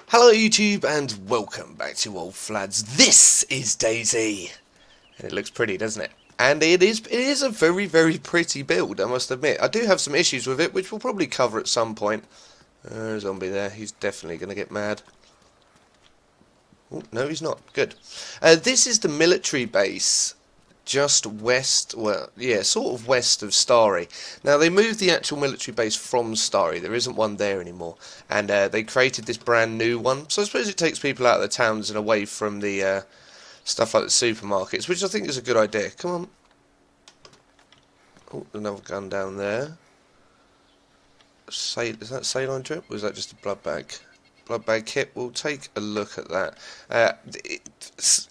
Hello YouTube and welcome back to old Flads. This is DayZ. And it looks pretty, doesn't it? And it is a very pretty build, I must admit. I do have some issues with it, which we'll probably cover at some point. Zombie there, he's definitely going to get mad. Oh, no, he's not. Good. This is the military base just west, well, yeah, sort of west of Starry. Now, they moved the actual military base from Starry. There isn't one there anymore. And they created this brand new one. So I suppose it takes people out of the towns and away from the stuff like the supermarkets, which I think is a good idea. Come on. Oh, another gun down there. Is that saline drip, or is that just a blood bag? Blood bag kit. We'll take a look at that.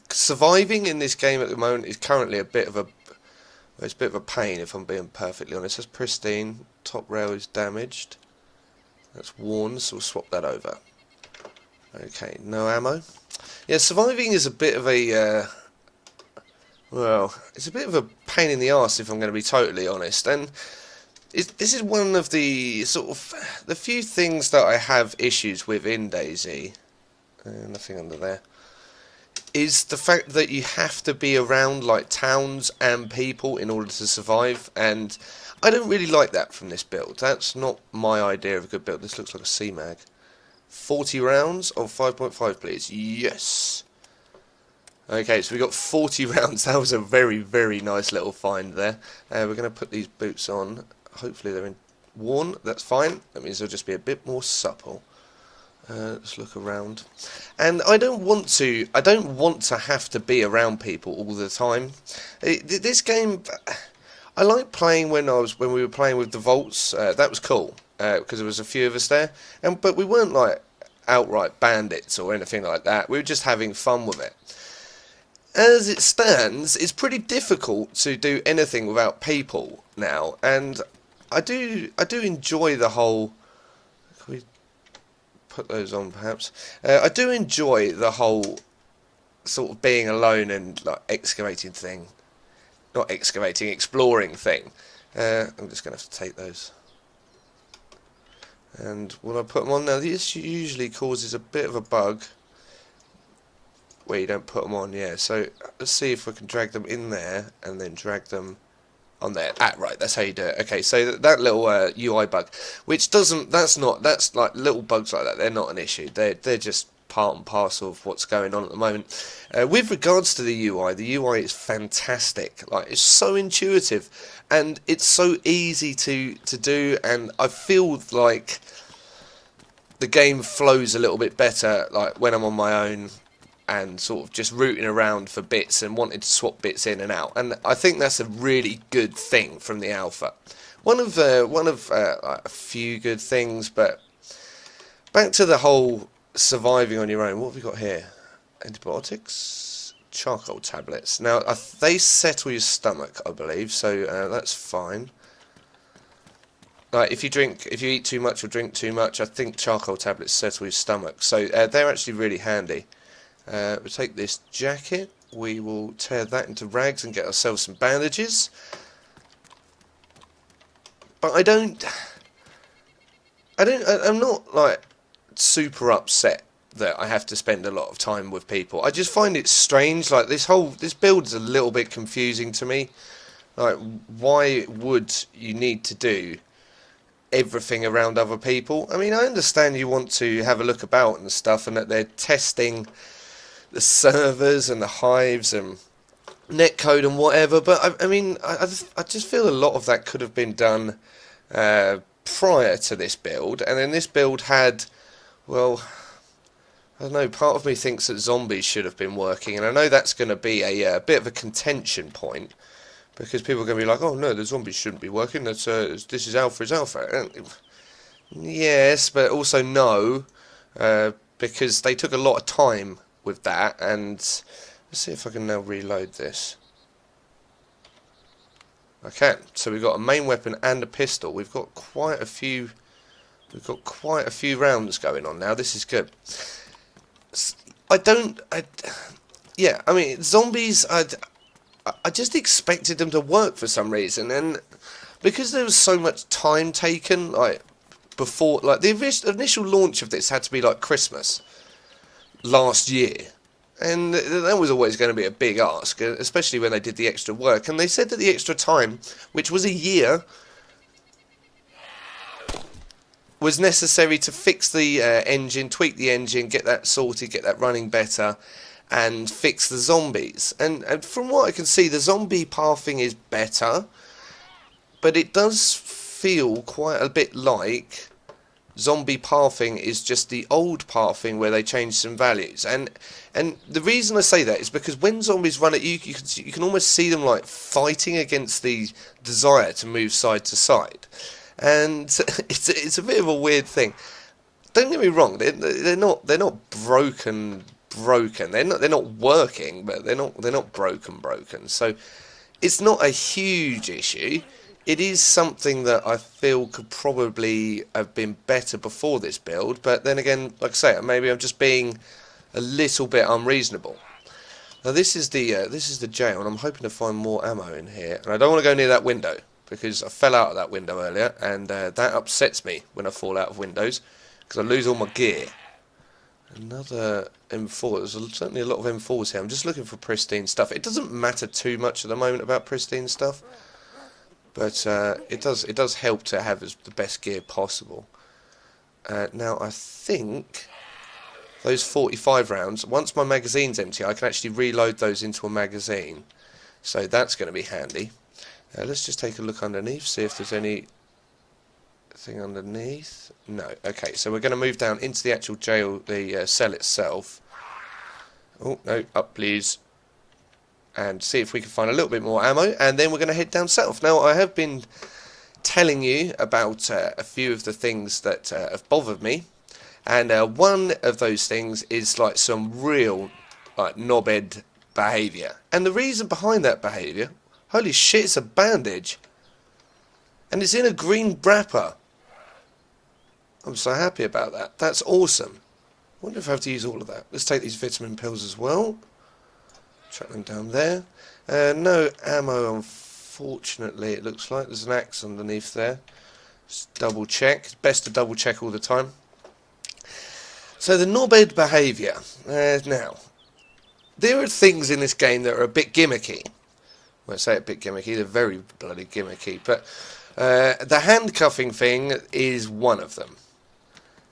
Surviving in this game at the moment is currently a bit of a pain, if I'm being perfectly honest. That's pristine. Top rail is damaged. That's worn, so we'll swap that over. Okay, no ammo. Yeah, surviving is a bit of a well, it's a bit of a pain in the arse, if I'm going to be totally honest. And this is one of the sort of the few things that I have issues with in DayZ. Nothing under there. Is the fact that you have to be around like towns and people in order to survive, and I don't really like that from this build. That's not my idea of a good build. This looks like a C-mag. 40 rounds of 5.5, please. Yes. Okay, so we got 40 rounds. That was a very nice little find there. We're going to put these boots on. Hopefully they're worn. That's fine. That means they'll just be a bit more supple. Let's look around. And I don't want to have to be around people all the time. This game, I like playing when we were playing with the vaults. That was cool because there was a few of us there, but we weren't like outright bandits or anything like that. We were just having fun with it. As it stands, it's pretty difficult to do anything without people now, and I do enjoy the whole. Can we put those on, perhaps? I do enjoy the whole sort of being alone and like excavating thing, not excavating, exploring thing. I'm just gonna have to take those. And will I put them on now? This usually causes a bit of a bug where you don't put them on. Yeah. So let's see if we can drag them in there and then drag them on there. Right, that's how you do it. Okay, so that little UI bug, which doesn't, that's like little bugs like that, they're not an issue. They're just part and parcel of what's going on at the moment. With regards to the UI is fantastic. Like, it's so intuitive and it's so easy to do, and I feel like the game flows a little bit better like when I'm on my own and sort of just rooting around for bits and wanting to swap bits in and out, and I think that's a really good thing from the alpha. One of like a few good things. But back to the whole surviving on your own. What have we got here? Antibiotics, charcoal tablets. Now they settle your stomach, I believe, so that's fine. Like if you eat too much or drink too much, I think charcoal tablets settle your stomach, so they're actually really handy. We'll take this jacket, we will tear that into rags and get ourselves some bandages. But I'm not like super upset that I have to spend a lot of time with people. I just find it strange, like this build is a little bit confusing to me. Like, why would you need to do everything around other people? I mean, I understand you want to have a look about and stuff, and that they're testing the servers and the hives and netcode and whatever, but I mean, I just feel a lot of that could have been done prior to this build. And then this build had, well, I don't know, part of me thinks that zombies should have been working, and I know that's going to be a bit of a contention point, because people are going to be like, oh no, the zombies shouldn't be working, this is alpha. And yes, but also no, because they took a lot of time with that. And let's see if I can now reload this. I can. So we've got a main weapon and a pistol. We've got quite a few rounds going on now. This is good. Yeah, I mean, zombies, I just expected them to work for some reason, and because there was so much time taken, like before, like the initial launch of this had to be like Christmas, last year. And that was always going to be a big ask, especially when they did the extra work. And they said that the extra time, which was a year, was necessary to fix the engine, tweak the engine, get that sorted, get that running better, and fix the zombies. And from what I can see, the zombie pathing is better, but it does feel quite a bit like zombie pathing is just the old pathing where they changed some values. And the reason I say that is because when zombies run at you, you can almost see them like fighting against the desire to move side to side. And it's a bit of a weird thing. Don't get me wrong, they're not broken. They're not working, but they're not broken. So it's not a huge issue. It is something that I feel could probably have been better before this build, but then again, like I say, maybe I'm just being a little bit unreasonable. Now this is the jail, and I'm hoping to find more ammo in here. And I don't want to go near that window because I fell out of that window earlier, and that upsets me when I fall out of windows because I lose all my gear. Another M4. There's certainly a lot of M4s here. I'm just looking for pristine stuff. It doesn't matter too much at the moment about pristine stuff. But it does help to have the best gear possible. Now I think those 45 rounds, once my magazine's empty, I can actually reload those into a magazine. So that's going to be handy. Let's just take a look underneath, see if there's anything underneath. No. Okay, so we're going to move down into the actual jail, the cell itself. Oh, no, up please. And see if we can find a little bit more ammo, and then we're going to head down south. Now, I have been telling you about a few of the things that have bothered me, and one of those things is like some real knobhead behaviour. And the reason behind that behaviour, holy shit, it's a bandage, and it's in a green wrapper. I'm so happy about that. That's awesome. I wonder if I have to use all of that. Let's take these vitamin pills as well. Chuck them down there. No ammo, unfortunately, it looks like. There's an axe underneath there. Just double check. It's best to double check all the time. So the knobhead behaviour. Now, there are things in this game that are a bit gimmicky. When I say a bit gimmicky, they're very bloody gimmicky. But the handcuffing thing is one of them.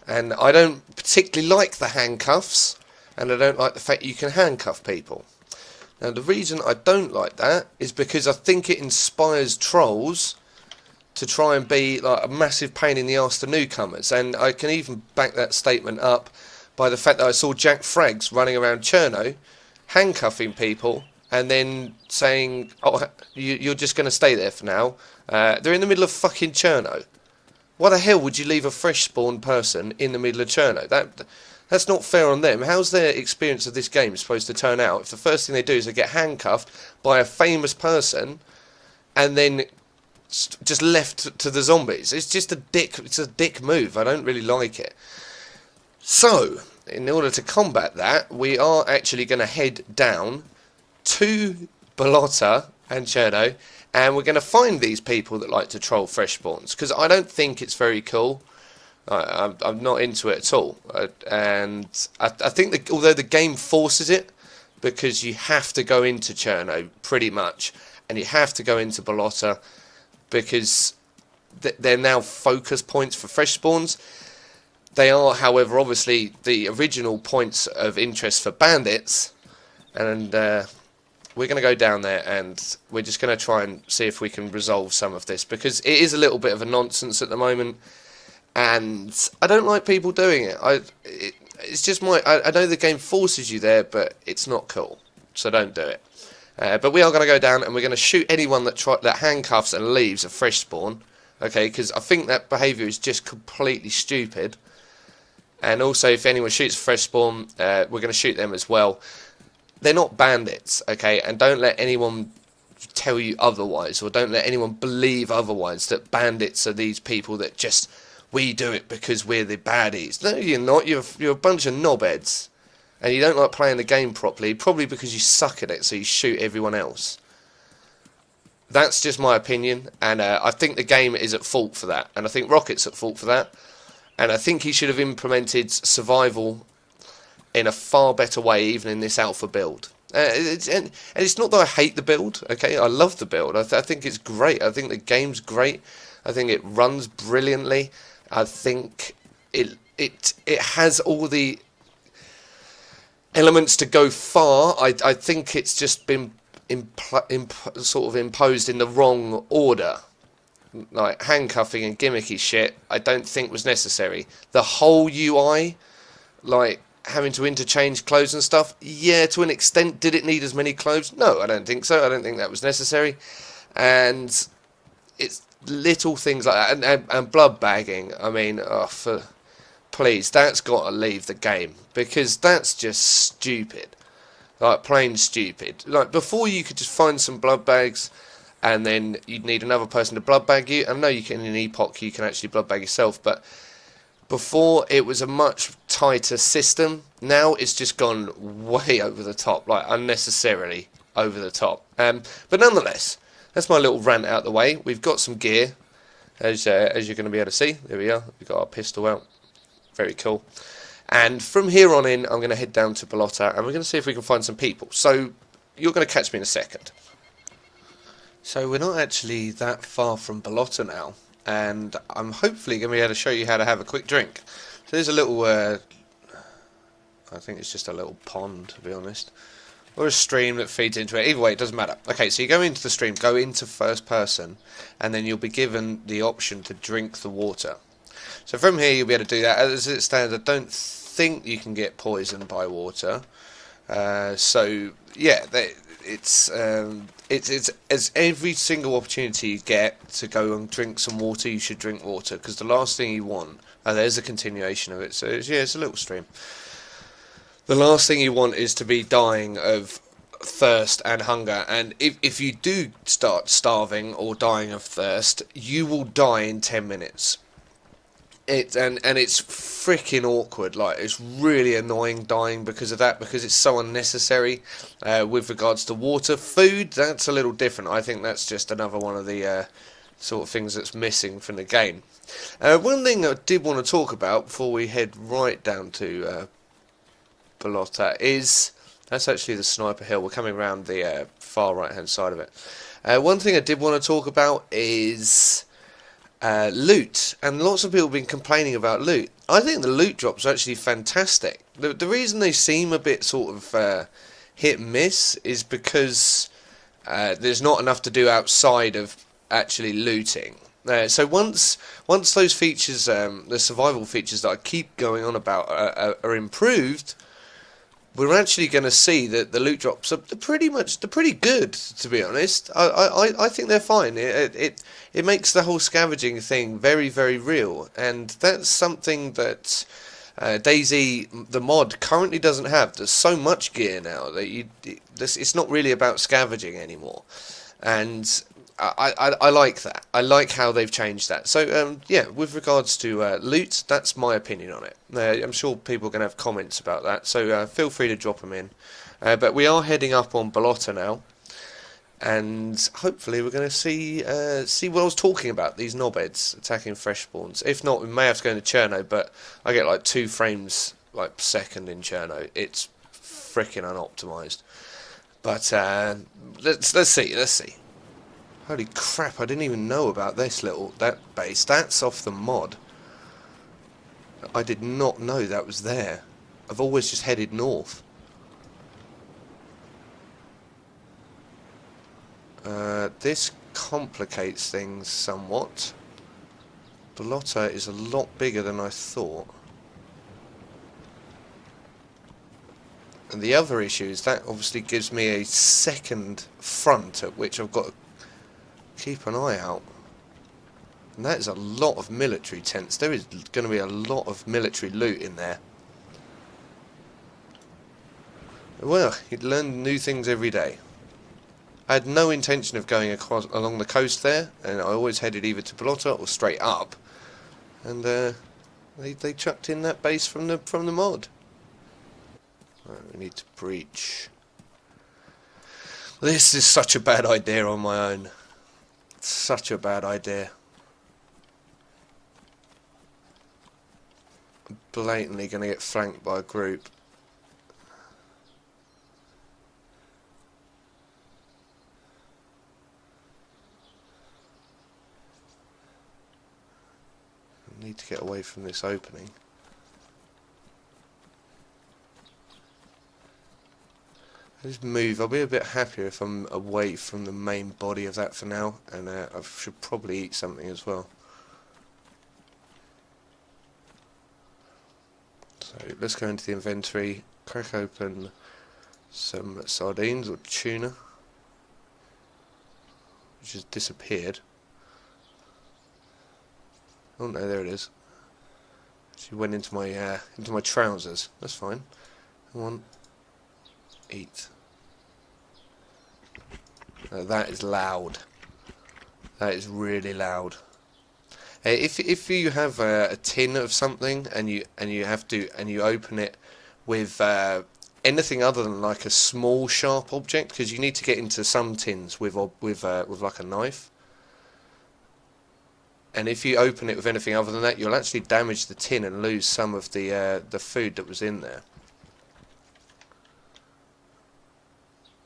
And I don't particularly like the handcuffs. And I don't like the fact you can handcuff people. Now the reason I don't like that is because I think it inspires trolls to try and be like a massive pain in the arse to newcomers, and I can even back that statement up by the fact that I saw Jack Frags running around Cherno handcuffing people and then saying, oh, you're just going to stay there for now. They're in the middle of fucking Cherno. Why the hell would you leave a fresh spawned person in the middle of Cherno? That's not fair on them. How's their experience of this game supposed to turn out if the first thing they do is they get handcuffed by a famous person and then just left to the zombies? It's just it's a dick move. I don't really like it. So, in order to combat that, we are actually going to head down to Balota and Cherno, and we're going to find these people that like to troll fresh spawns, because I don't think it's very cool. I'm not into it at all, and I think that although the game forces it, because you have to go into Cherno pretty much, and you have to go into Balota, because they're now focus points for fresh spawns. They are, however, obviously the original points of interest for bandits, and we're going to go down there, and we're just going to try and see if we can resolve some of this, because it is a little bit of a nonsense at the moment. And I don't like people doing it. It's just I know the game forces you there, but it's not cool. So don't do it. But we are going to go down and we're going to shoot anyone that handcuffs and leaves a fresh spawn. Okay, because I think that behaviour is just completely stupid. And also, if anyone shoots a fresh spawn, we're going to shoot them as well. They're not bandits, okay? And don't let anyone tell you otherwise, or don't let anyone believe otherwise, that bandits are these people that just... we do it because we're the baddies. No, you're not. You're a bunch of knobheads. And you don't like playing the game properly, probably because you suck at it, so you shoot everyone else. That's just my opinion, and I think the game is at fault for that. And I think Rocket's at fault for that. And I think he should have implemented survival in a far better way, even in this alpha build. And it's not that I hate the build, okay? I love the build. I think it's great. I think the game's great. I think it runs brilliantly. I think it has all the elements to go far. I think it's just been sort of imposed in the wrong order. Like handcuffing and gimmicky shit, I don't think was necessary. The whole UI, like having to interchange clothes and stuff, yeah, to an extent. Did it need as many clothes? No, I don't think so. I don't think that was necessary. And it's little things like that, and blood bagging. I mean, please, that's got to leave the game, because that's just stupid, like plain stupid. Like before, you could just find some blood bags, and then you'd need another person to blood bag you. I know you can in Epoch, you can actually blood bag yourself, but before it was a much tighter system. Now it's just gone way over the top, like unnecessarily over the top. But nonetheless, that's my little rant out the way. We've got some gear, as you're going to be able to see. There we are. We've got our pistol out. Very cool. And from here on in, I'm going to head down to Balota, and we're going to see if we can find some people. So you're going to catch me in a second. So we're not actually that far from Balota now, and I'm hopefully going to be able to show you how to have a quick drink. So there's a little, I think it's just a little pond, to be honest, or a stream that feeds into it. Either way, it doesn't matter. Okay, so you go into the stream, go into first person, and then you'll be given the option to drink the water. So from here, you'll be able to do that. As it stands, I don't think you can get poisoned by water. So yeah, it's as every single opportunity you get to go and drink some water, you should drink water, because the last thing you want, there's a continuation of it, so it's a little stream. The last thing you want is to be dying of thirst and hunger, and if you do start starving or dying of thirst, you will die in 10 minutes. And it's freaking awkward. Like, it's really annoying dying because of that, because it's so unnecessary. With regards to water, food, that's a little different. I think that's just another one of the sort of things that's missing from the game. One thing I did want to talk about before we head right down to Balota is, that's actually the Sniper Hill. We're coming around the far right hand side of it. One thing I did want to talk about is loot, and lots of people have been complaining about loot. I think the loot drops are actually fantastic. The reason they seem a bit sort of hit and miss is because there's not enough to do outside of actually looting. So once those features, the survival features that I keep going on about are improved, we're actually going to see that the loot drops are pretty good, to be honest. I think they're fine. It makes the whole scavenging thing very, very real, and that's something that DayZ, the mod, currently doesn't have. There's so much gear now that it's not really about scavenging anymore, and I like that. I like how they've changed that. So yeah, with regards to loot, that's my opinion on it. I'm sure people are going to have comments about that, so feel free to drop them in. But we are heading up on Balota now, and hopefully we're going to see what I was talking about, these knobheads attacking fresh spawns. If not, we may have to go into Cherno, but I get like 2 frames per second in Cherno. It's freaking unoptimized. But let's see. Holy crap, I didn't even know about that base. That's off the mod. I did not know that was there. I've always just headed north. This complicates things somewhat. Balota is a lot bigger than I thought. And the other issue is that obviously gives me a second front at which I've got to keep an eye out. And that is a lot of military tents. There is going to be a lot of military loot in there. Well, you'd learn new things every day. I had no intention of going along the coast there, and I always headed either to Balota or straight up. And they chucked in that base from the mod. Right, we need to breach. This is such a bad idea on my own. Such a bad idea. I'm blatantly going to get flanked by a group. need to get away from this opening. I just move. I'll be a bit happier if I'm away from the main body of that for now, and I should probably eat something as well. So let's go into the inventory, crack open some sardines or tuna, which has disappeared. Oh no, there it is. She went into my trousers. That's fine. Come on, eat. That is loud. That is really loud. If you have a tin of something and you open it with anything other than like a small sharp object, because you need to get into some tins with like a knife. And if you open it with anything other than that, you'll actually damage the tin and lose some of the food that was in there.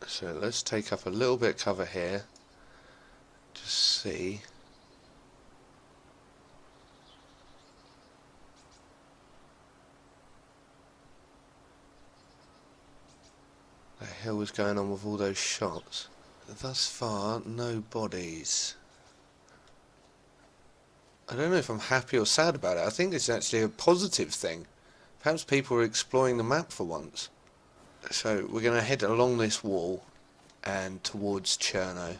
So let's take up a little bit of cover here. Just see. The hell was going on with all those shots? Thus far, no bodies. I don't know if I'm happy or sad about it. I think it's actually a positive thing. Perhaps people are exploring the map for once. So we're going to head along this wall and towards Cherno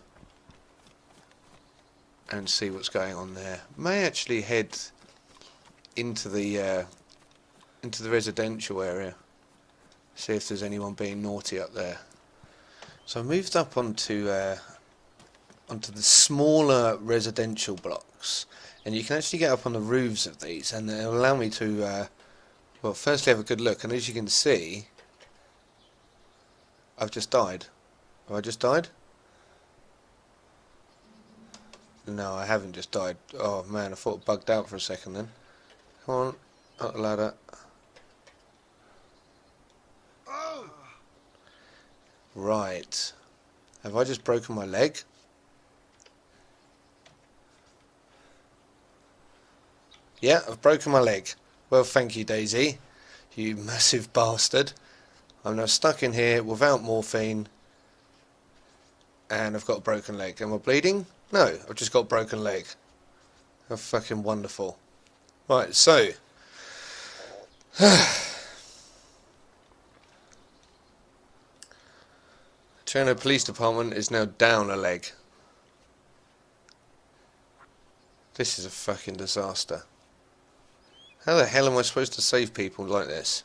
and see what's going on there. May actually head into the residential area. See if there's anyone being naughty up there. So I moved up onto the smaller residential blocks, and you can actually get up on the roofs of these, and they'll allow me to well, firstly have a good look. And as you can see, I've just died. Have I just died? No, I haven't just died. Oh man, I thought it bugged out for a second then. Come on, up the ladder. Right. Have I just broken my leg? Yeah, I've broken my leg. Well, thank you, DayZ. You massive bastard. I'm now stuck in here without morphine. And I've got a broken leg. Am I bleeding? No, I've just got a broken leg. How fucking wonderful. Right, so... Cherno Police Department is now down a leg. This is a fucking disaster. How the hell am I supposed to save people like this?